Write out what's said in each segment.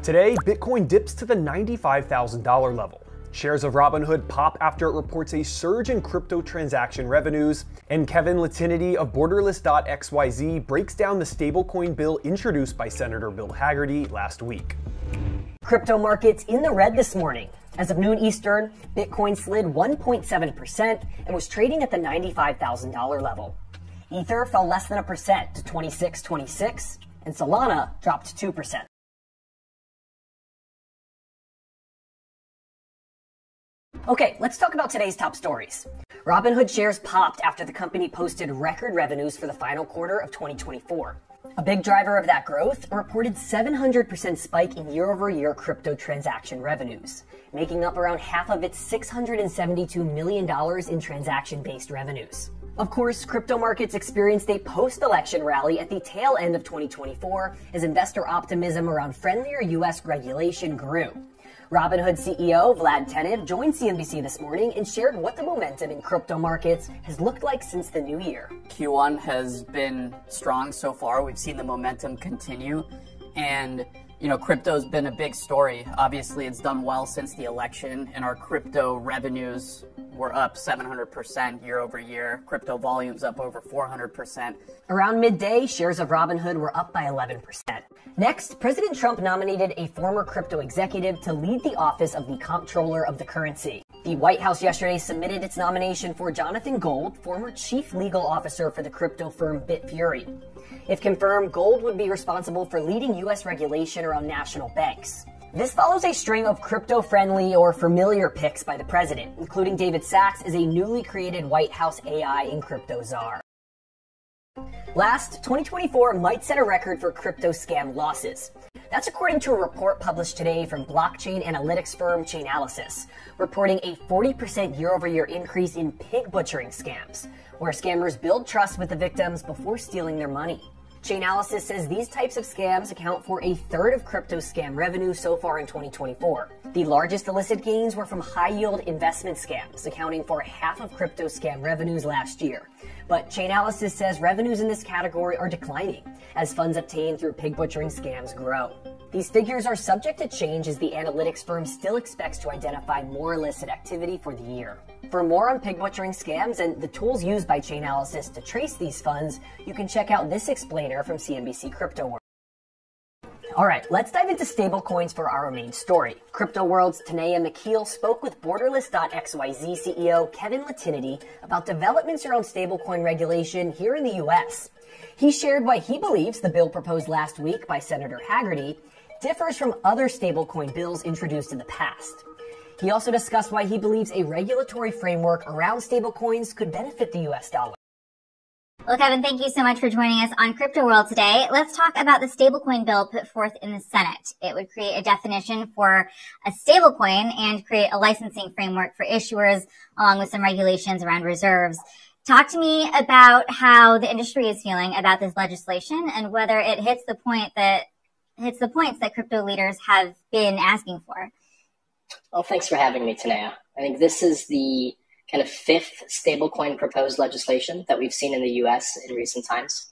Today, Bitcoin dips to the $95,000 level. Shares of Robinhood pop after it reports a surge in crypto transaction revenues, and Lehtiniitty of Borderless.xyz breaks down the stablecoin bill introduced by Senator Bill Hagerty last week. Crypto markets in the red this morning. As of noon Eastern, Bitcoin slid 1.7% and was trading at the $95,000 level. Ether fell less than 1% to 26.26, and Solana dropped 2%. Okay, let's talk about today's top stories. Robinhood shares popped after the company posted record revenues for the final quarter of 2024. A big driver of that growth, a reported 700% spike in year-over-year crypto transaction revenues, making up around half of its $672 million in transaction-based revenues. Of course, crypto markets experienced a post-election rally at the tail end of 2024 as investor optimism around friendlier U.S. regulation grew. Robinhood CEO Vlad Tenev joined CNBC this morning and shared what the momentum in crypto markets has looked like since the new year. Q1 has been strong so far. We've seen the momentum continue, and crypto's been a big story. Obviously, it's done well since the election, and our crypto revenues were up 700% year over year. Crypto volumes up over 400%. Around midday, shares of Robinhood were up by 11%. Next, President Trump nominated a former crypto executive to lead the office of the comptroller of the currency. The White House yesterday submitted its nomination for Jonathan Gold, former chief legal officer for the crypto firm Bitfury. If confirmed, Gold would be responsible for leading U.S. regulation around national banks. This follows a string of crypto-friendly or familiar picks by the president, including David Sachs as a newly created White House AI and crypto czar. Last, 2024 might set a record for crypto scam losses. That's according to a report published today from blockchain analytics firm Chainalysis, reporting a 40% year-over-year increase in pig butchering scams, where scammers build trust with the victims before stealing their money. Chainalysis says these types of scams account for a third of crypto scam revenue so far in 2024. The largest illicit gains were from high-yield investment scams, accounting for half of crypto scam revenues last year. But Chainalysis says revenues in this category are declining as funds obtained through pig butchering scams grow. These figures are subject to change as the analytics firm still expects to identify more illicit activity for the year. For more on pig butchering scams and the tools used by Chainalysis to trace these funds, you can check out this explainer from CNBC Crypto World. All right, let's dive into stablecoins for our main story. Crypto World's Tanea McKeel spoke with Borderless.xyz CEO Lehtiniitty about developments around stablecoin regulation here in the U.S. He shared why he believes the bill proposed last week by Senator Hagerty differs from other stablecoin bills introduced in the past. He also discussed why he believes a regulatory framework around stablecoins could benefit the U.S. dollar. Well, Kevin, thank you so much for joining us on Crypto World today. Let's talk about the stablecoin bill put forth in the Senate. It would create a definition for a stablecoin and create a licensing framework for issuers, along with some regulations around reserves. Talk to me about how the industry is feeling about this legislation and whether it hits the points that crypto leaders have been asking for. Well, thanks for having me, Tanea. I think this is the kind of fifth stablecoin proposed legislation that we've seen in the U.S. in recent times.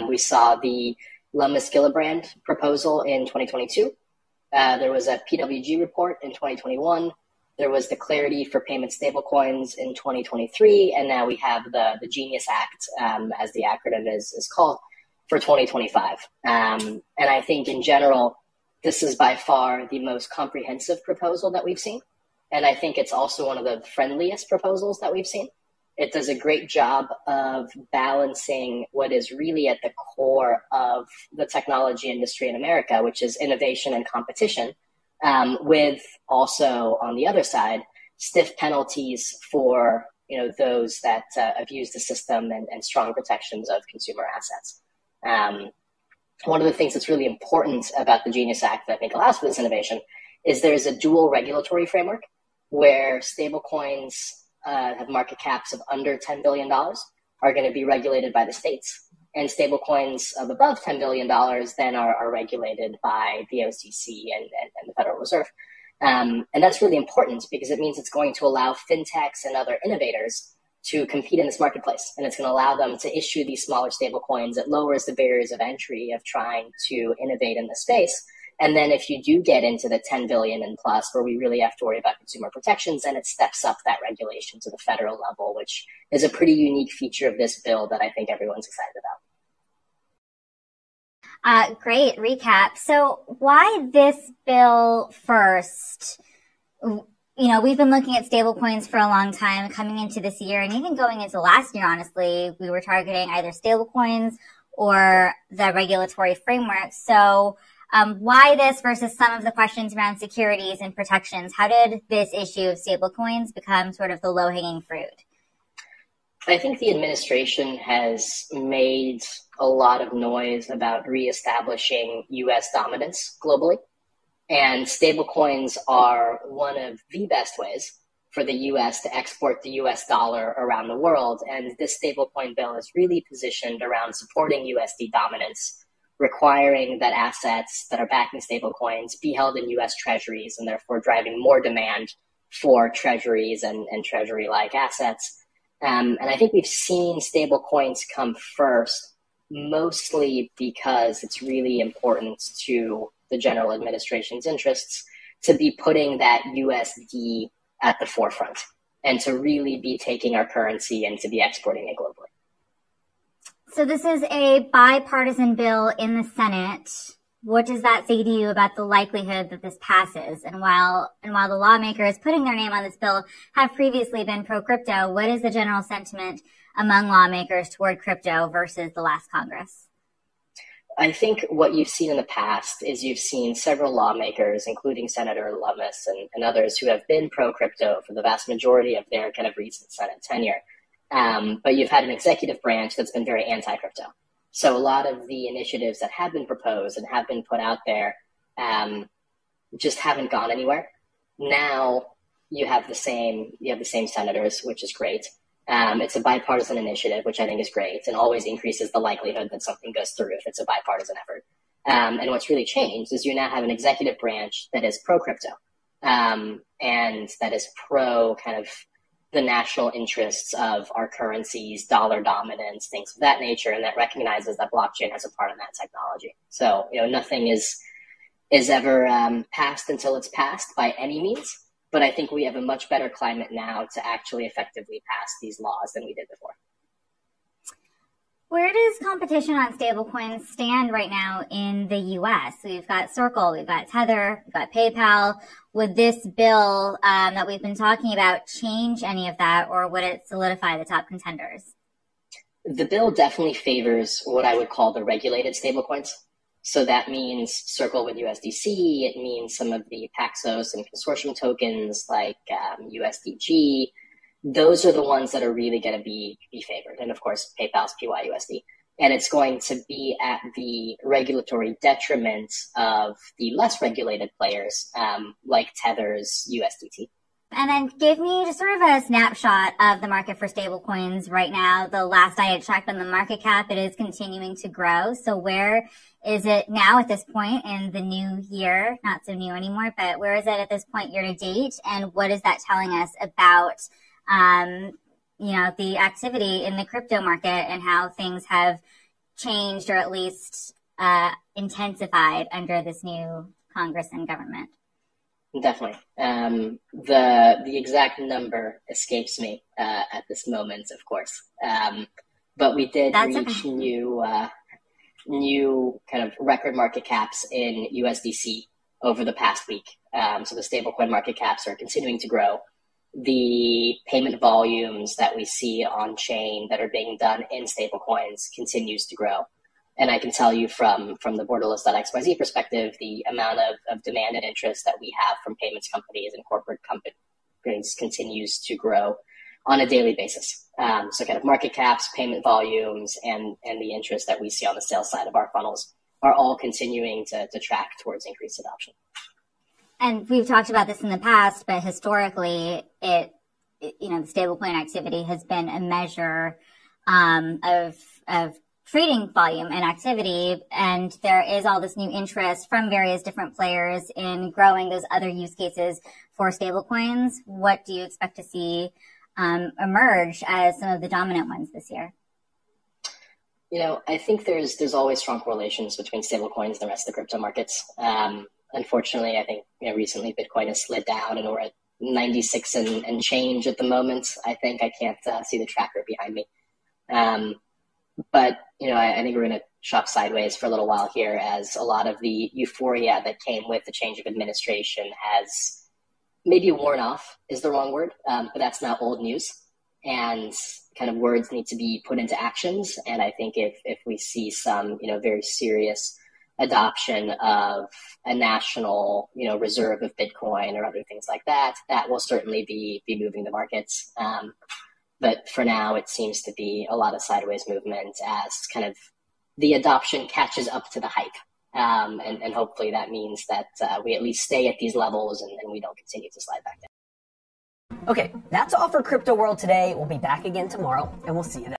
We saw the Lummis-Gillibrand proposal in 2022. There was a PWG report in 2021. There was the Clarity for Payment Stablecoins in 2023. And now we have the Genius Act, as the acronym is called, for 2025. And I think in general, this is by far the most comprehensive proposal that we've seen. And I think it's also one of the friendliest proposals that we've seen. It does a great job of balancing what is really at the core of the technology industry in America, which is innovation and competition, with also, on the other side, stiff penalties for those that abuse the system and strong protections of consumer assets. One of the things that's really important about the Genius Act that I think allows for this innovation is there's a dual regulatory framework where stablecoins have market caps of under $10 billion are going to be regulated by the states, and stablecoins of above $10 billion then are regulated by the OCC and the Federal Reserve. And that's really important because it means it's going to allow fintechs and other innovators to compete in this marketplace. And it's going to allow them to issue these smaller stable coins. It lowers the barriers of entry of trying to innovate in the space And then if you do get into the 10 billion and plus, where we really have to worry about consumer protections, then it steps up that regulation to the federal level, which is a pretty unique feature of this bill that I think everyone's excited about. Great recap. So why this bill first? We've been looking at stablecoins for a long time coming into this year, and even going into last year, honestly, we were targeting either stablecoins or the regulatory framework. So why this versus some of the questions around securities and protections? How did this issue of stablecoins become sort of the low-hanging fruit? I think the administration has made a lot of noise about reestablishing U.S. dominance globally. And stablecoins are one of the best ways for the U.S. to export the U.S. dollar around the world. And this stablecoin bill is really positioned around supporting USD dominance, requiring that assets that are backing stablecoins be held in U.S. treasuries, and therefore driving more demand for treasuries and treasury-like assets. And I think we've seen stablecoins come first, mostly because it's really important to the general administration's interests to be putting that USD at the forefront and to really be taking our currency and to be exporting it globally. So this is a bipartisan bill in the Senate. What does that say to you about the likelihood that this passes? And while the lawmakers putting their name on this bill have previously been pro-crypto, what is the general sentiment among lawmakers toward crypto versus the last Congress? I think what you've seen in the past is you've seen several lawmakers, including Senator Lummis and others, who have been pro-crypto for the vast majority of their kind of recent Senate tenure. But you've had an executive branch that's been very anti-crypto. So a lot of the initiatives that have been proposed and have been put out there just haven't gone anywhere. Now you have the same senators, which is great. It's a bipartisan initiative, which I think is great and always increases the likelihood that something goes through if it's a bipartisan effort. And what's really changed is you now have an executive branch that is pro-crypto and that is pro kind of the national interests of our currencies, dollar dominance, things of that nature, and that recognizes that blockchain has a part in that technology. So, nothing is ever passed until it's passed by any means. But I think we have a much better climate now to actually effectively pass these laws than we did before. Where does competition on stablecoins stand right now in the U.S.? We've got Circle, we've got Tether, we've got PayPal. Would this bill that we've been talking about change any of that, or would it solidify the top contenders? The bill definitely favors what I would call the regulated stablecoins. So that means Circle with USDC. It means some of the Paxos and consortium tokens like USDG. Those are the ones that are really going to be favored. And of course, PayPal's PYUSD. And it's going to be at the regulatory detriment of the less regulated players like Tether's USDT. And then give me just sort of a snapshot of the market for stablecoins right now. The last I had checked on the market cap, it is continuing to grow. So where is it now at this point in the new year? Not so new anymore, but where is it at this point year to date? And what is that telling us about, the activity in the crypto market and how things have changed or at least intensified under this new Congress and government? Definitely. The exact number escapes me at this moment, of course. But we did reach new kind of record market caps in USDC over the past week. So the stablecoin market caps are continuing to grow. The payment volumes that we see on chain that are being done in stablecoins continues to grow. And I can tell you from the Borderless.xyz perspective, the amount of demand and interest that we have from payments companies and corporate companies continues to grow on a daily basis. So kind of market caps, payment volumes, and the interest that we see on the sales side of our funnels are all continuing to track towards increased adoption. And we've talked about this in the past, but historically, the stablecoin activity has been a measure of trading volume and activity, and there is all this new interest from various different players in growing those other use cases for stablecoins. What do you expect to see emerge as some of the dominant ones this year? I think there's always strong correlations between stablecoins and the rest of the crypto markets. Unfortunately, I think recently Bitcoin has slid down and we're at 96 and change at the moment. I think I can't see the tracker behind me. But I think we're going to shop sideways for a little while here as a lot of the euphoria that came with the change of administration has maybe worn off is the wrong word, but that's not old news. And kind of words need to be put into actions. And I think if we see some, very serious adoption of a national, reserve of Bitcoin or other things like that, that will certainly be moving the markets. But for now, it seems to be a lot of sideways movement as kind of the adoption catches up to the hype. And hopefully that means that we at least stay at these levels and we don't continue to slide back down. Okay, that's all for Crypto World today. We'll be back again tomorrow, and we'll see you then.